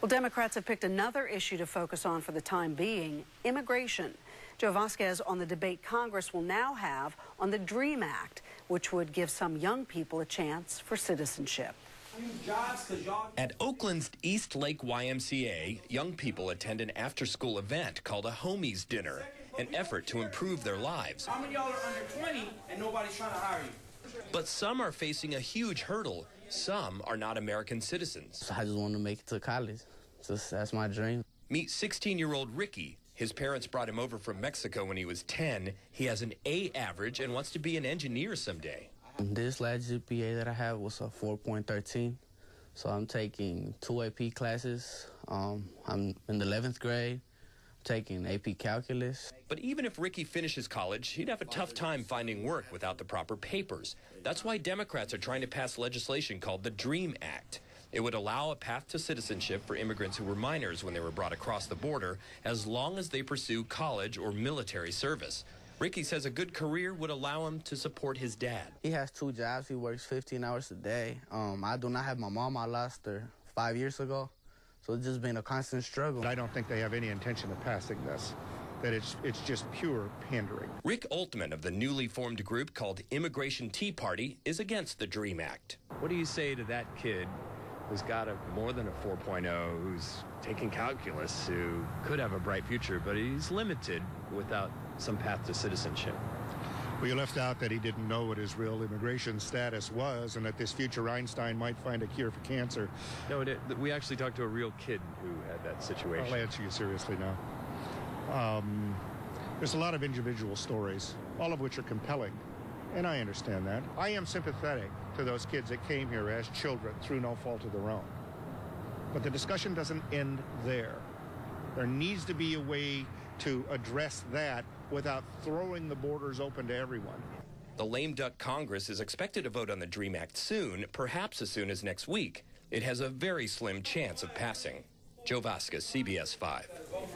Well, Democrats have picked another issue to focus on for the time being, immigration. Joe Vasquez on the debate Congress will now have on the DREAM Act, which would give some young people a chance for citizenship. At Oakland's East Lake YMCA, young people attend an after-school event called a Homies Dinner, an effort to improve their lives. How many of y'all are under 20 and nobody's trying to hire you? But some are facing a huge hurdle. Some are not American citizens. I just want to make it to college. That's my dream. Meet 16-year-old Ricky. His parents brought him over from Mexico when he was 10. He has an A average and wants to be an engineer someday. This last GPA that I have was a 4.13. So I'm taking 2 AP classes. I'm in the 11th grade, taking AP Calculus. But even if Ricky finishes college, he'd have a tough time finding work without the proper papers. That's why Democrats are trying to pass legislation called the DREAM Act. It would allow a path to citizenship for immigrants who were minors when they were brought across the border, as long as they pursue college or military service. Ricky says a good career would allow him to support his dad. He has 2 jobs. He works 15 hours a day. I do not have my mom. I lost her 5 years ago. So it's just been a constant struggle. I don't think they have any intention of passing this, that it's just pure pandering. Rick Altman of the newly formed group called Immigration Tea Party is against the DREAM Act. What do you say to that kid who's got more than a 4.0, who's taking calculus, who could have a bright future, but he's limited without some path to citizenship? Well, you left out that he didn't know what his real immigration status was and that this future Einstein might find a cure for cancer. No, we actually talked to a real kid who had that situation. I'll answer you seriously now. There's a lot of individual stories, all of which are compelling, and I understand that. I am sympathetic to those kids that came here as children through no fault of their own. But the discussion doesn't end there. There needs to be a way to address that without throwing the borders open to everyone. The lame duck Congress is expected to vote on the DREAM Act soon, perhaps as soon as next week. It has a very slim chance of passing. Joe Vasquez, CBS 5.